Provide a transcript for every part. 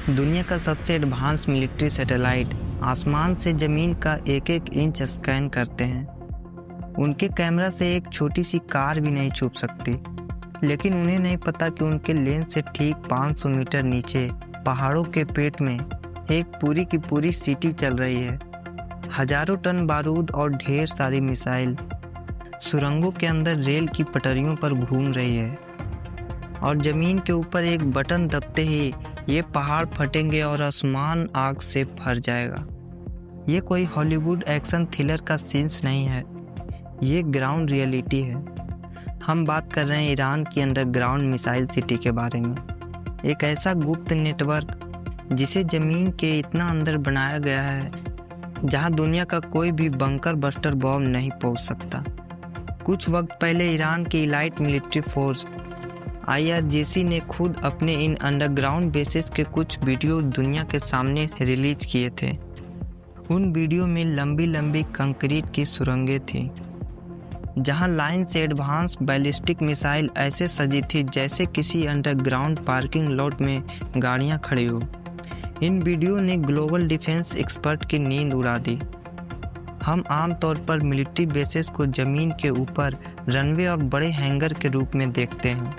दुनिया का सबसे एडवांस मिलिट्री सैटेलाइट आसमान से ज़मीन का एक एक इंच स्कैन करते हैं। उनके कैमरा से एक छोटी सी कार भी नहीं छुप सकती, लेकिन उन्हें नहीं पता कि उनके लेंस से ठीक 500 मीटर नीचे पहाड़ों के पेट में एक पूरी की पूरी सिटी चल रही है। हजारों टन बारूद और ढेर सारी मिसाइल सुरंगों के अंदर रेल की पटरियों पर घूम रही है, और ज़मीन के ऊपर एक बटन दबते ही ये पहाड़ फटेंगे और आसमान आग से भर जाएगा। ये कोई हॉलीवुड एक्शन थ्रिलर का सीन्स नहीं है, ये ग्राउंड रियलिटी है। हम बात कर रहे हैं ईरान की अंडरग्राउंड मिसाइल सिटी के बारे में। एक ऐसा गुप्त नेटवर्क जिसे ज़मीन के इतना अंदर बनाया गया है जहां दुनिया का कोई भी बंकर बस्टर बॉम्ब नहीं पहुंच सकता। कुछ वक्त पहले ईरान की इलाइट मिलिट्री फोर्स IRGC ने खुद अपने इन अंडरग्राउंड बेसिस के कुछ वीडियो दुनिया के सामने रिलीज किए थे। उन वीडियो में लंबी लंबी कंक्रीट की सुरंगें थीं, जहां लाइन से एडवांस बैलिस्टिक मिसाइल ऐसे सजी थी जैसे किसी अंडरग्राउंड पार्किंग लॉट में गाड़ियां खड़ी हो। इन वीडियो ने ग्लोबल डिफेंस एक्सपर्ट की नींद उड़ा दी। हम आमतौर पर मिलिट्री बेसिस को ज़मीन के ऊपर रनवे और बड़े हैंगर के रूप में देखते हैं,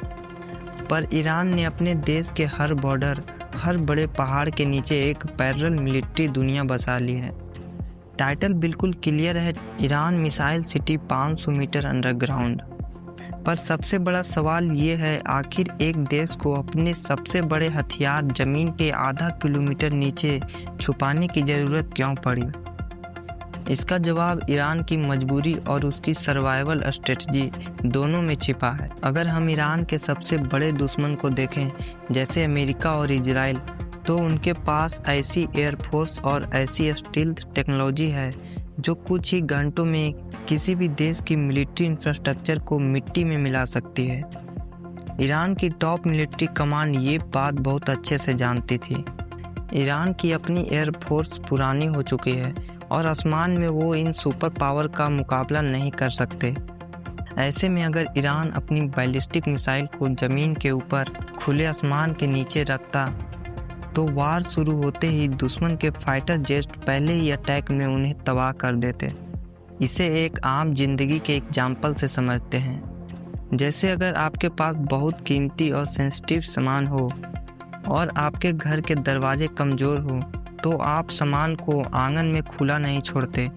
पर ईरान ने अपने देश के हर बॉर्डर, हर बड़े पहाड़ के नीचे एक पैरेलल मिलिट्री दुनिया बसा ली है। टाइटल बिल्कुल क्लियर है, Iran missile city 500 metre underground. पर सबसे बड़ा सवाल ये है, आखिर एक देश को अपने सबसे बड़े हथियार ज़मीन के आधा किलोमीटर नीचे छुपाने की ज़रूरत क्यों पड़ी? इसका जवाब ईरान की मजबूरी और उसकी सर्वाइवल स्ट्रेटजी दोनों में छिपा है। अगर हम ईरान के सबसे बड़े दुश्मन को देखें, जैसे अमेरिका और इजराइल, तो उनके पास ऐसी एयरफोर्स और ऐसी स्टील्थ टेक्नोलॉजी है जो कुछ ही घंटों में किसी भी देश की मिलिट्री इंफ्रास्ट्रक्चर को मिट्टी में मिला सकती है। ईरान की टॉप मिलिट्री कमांड ये बात बहुत अच्छे से जानती थी। ईरान की अपनी एयरफोर्स पुरानी हो चुकी है और आसमान में वो इन सुपर पावर का मुकाबला नहीं कर सकते। ऐसे में अगर ईरान अपनी बैलिस्टिक मिसाइल को ज़मीन के ऊपर खुले आसमान के नीचे रखता, तो वार शुरू होते ही दुश्मन के फाइटर जेट पहले ही अटैक में उन्हें तबाह कर देते। इसे एक आम जिंदगी के एग्जाम्पल से समझते हैं। जैसे अगर आपके पास बहुत कीमती और सेंसिटिव सामान हो और आपके घर के दरवाजे कमज़ोर हो, तो आप सामान को आंगन में खुला नहीं छोड़ते,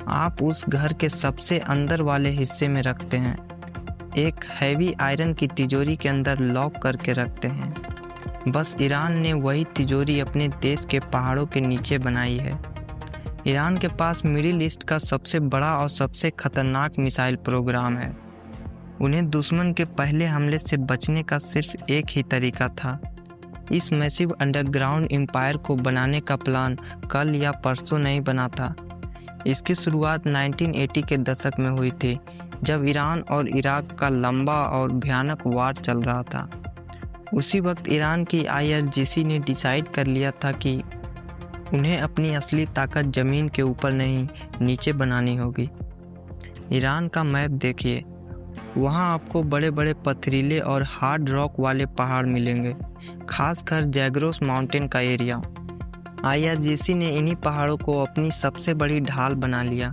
आप उस घर के सबसे अंदर वाले हिस्से में रखते हैं। एक हैवी आयरन की तिजोरी के अंदर लॉक करके रखते हैं। बस ईरान ने वही तिजोरी अपने देश के पहाड़ों के नीचे बनाई है। ईरान के पास मिडिल ईस्ट का सबसे बड़ा और सबसे खतरनाक मिसाइल प्रोग्राम है। उन्हें दुश्मन के पहले हमले से बचने का सिर्फ एक ही तरीका था। इस मैसिव अंडरग्राउंड एम्पायर को बनाने का प्लान कल या परसों नहीं बना था। इसकी शुरुआत 1980 के दशक में हुई थी, जब ईरान और इराक का लंबा और भयानक वार चल रहा था। उसी वक्त ईरान की IRGC ने डिसाइड कर लिया था कि उन्हें अपनी असली ताकत ज़मीन के ऊपर नहीं, नीचे बनानी होगी। ईरान का मैप देखिए, वहाँ आपको बड़े बड़े पथरीले और हार्ड रॉक वाले पहाड़ मिलेंगे, खासकर जैग्रोस माउंटेन का एरिया। IRGC ने इन्हीं पहाड़ों को अपनी सबसे बड़ी ढाल बना लिया।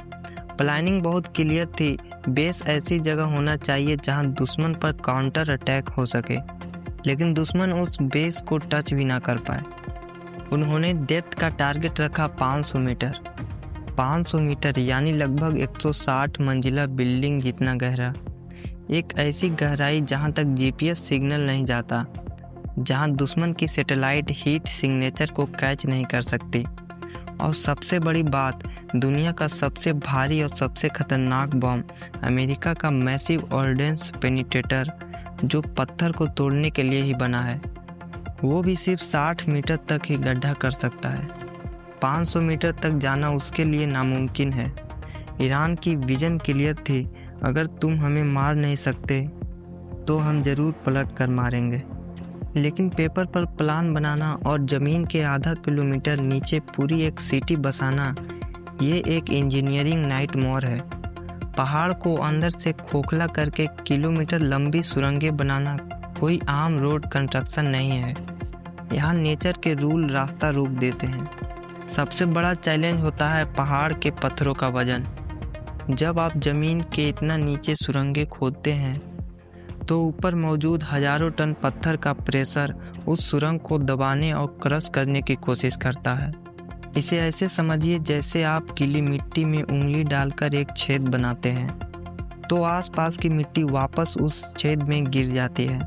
प्लानिंग बहुत क्लियर थी, बेस ऐसी जगह होना चाहिए जहां दुश्मन पर काउंटर अटैक हो सके, लेकिन दुश्मन उस बेस को टच भी ना कर पाए। उन्होंने डेप्थ का टारगेट रखा 500 मीटर। 500 मीटर यानी लगभग 160 मंजिला बिल्डिंग जितना गहरा। एक ऐसी गहराई जहां तक GPS सिग्नल नहीं जाता, जहां दुश्मन की सैटेलाइट हीट सिग्नेचर को कैच नहीं कर सकती। और सबसे बड़ी बात, दुनिया का सबसे भारी और सबसे खतरनाक बम, अमेरिका का मैसिव ऑर्डिनेंस पेनिट्रेटर, जो पत्थर को तोड़ने के लिए ही बना है, वो भी सिर्फ 60 मीटर तक ही गड्ढा कर सकता है। 500 मीटर तक जाना उसके लिए नामुमकिन है। ईरान की विजन क्लियर थी, अगर तुम हमें मार नहीं सकते तो हम ज़रूर पलट कर मारेंगे। लेकिन पेपर पर प्लान बनाना और ज़मीन के आधा किलोमीटर नीचे पूरी एक सिटी बसाना, ये एक इंजीनियरिंग नाइटमेयर है। पहाड़ को अंदर से खोखला करके किलोमीटर लंबी सुरंगें बनाना कोई आम रोड कंस्ट्रक्शन नहीं है। यहाँ नेचर के रूल रास्ता रोक देते हैं। सबसे बड़ा चैलेंज होता है पहाड़ के पत्थरों का वजन। जब आप ज़मीन के इतना नीचे सुरंगें खोदते हैं तो ऊपर मौजूद हजारों टन पत्थर का प्रेशर उस सुरंग को दबाने और क्रश करने की कोशिश करता है। इसे ऐसे समझिए जैसे आप गीली मिट्टी में उंगली डालकर एक छेद बनाते हैं तो आसपास की मिट्टी वापस उस छेद में गिर जाती है।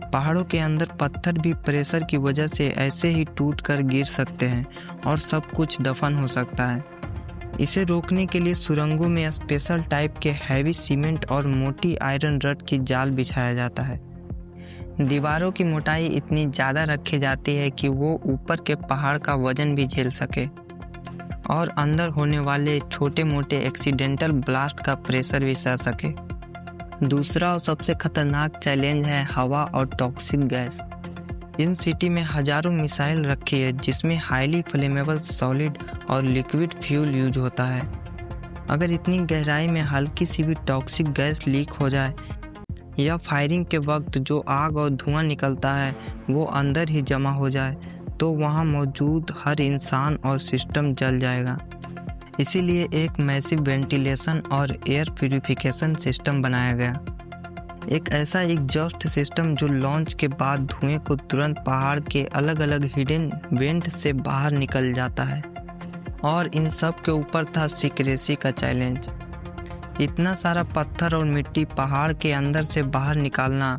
पहाड़ों के अंदर पत्थर भी प्रेशर की वजह से ऐसे ही टूट कर गिर सकते हैं और सब कुछ दफन हो सकता है। इसे रोकने के लिए सुरंगों में स्पेशल टाइप के हैवी सीमेंट और मोटी आयरन रड की जाल बिछाया जाता है। दीवारों की मोटाई इतनी ज़्यादा रखी जाती है कि वो ऊपर के पहाड़ का वजन भी झेल सके और अंदर होने वाले छोटे मोटे एक्सीडेंटल ब्लास्ट का प्रेशर भी सह सके। दूसरा और सबसे खतरनाक चैलेंज है हवा और टॉक्सिक गैस। इन सिटी में हजारों मिसाइल रखी है जिसमें हाईली फ्लेमेबल सॉलिड और लिक्विड फ्यूल यूज होता है। अगर इतनी गहराई में हल्की सी भी टॉक्सिक गैस लीक हो जाए या फायरिंग के वक्त जो आग और धुआं निकलता है वो अंदर ही जमा हो जाए तो वहाँ मौजूद हर इंसान और सिस्टम जल जाएगा। इसीलिए एक मैसिव वेंटिलेशन और एयर प्यूरिफिकेशन सिस्टम बनाया गया। एक ऐसा एग्जॉस्ट सिस्टम जो लॉन्च के बाद धुएं को तुरंत पहाड़ के अलग अलग हिडन वेंट से बाहर निकल जाता है। और इन सब के ऊपर था सीक्रेसी का चैलेंज। इतना सारा पत्थर और मिट्टी पहाड़ के अंदर से बाहर निकालना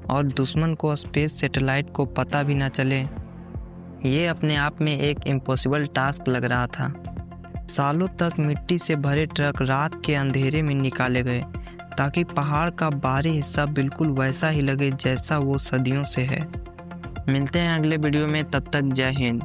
और दुश्मन को स्पेस सैटेलाइट को पता भी ना चले, ये अपने आप में एक इम्पॉसिबल टास्क लग रहा था। सालों तक मिट्टी से भरे ट्रक रात के अंधेरे में निकाले गए ताकि पहाड़ का बाहरी हिस्सा बिल्कुल वैसा ही लगे जैसा वो सदियों से है। मिलते हैं अगले वीडियो में, तब तक जय हिंद।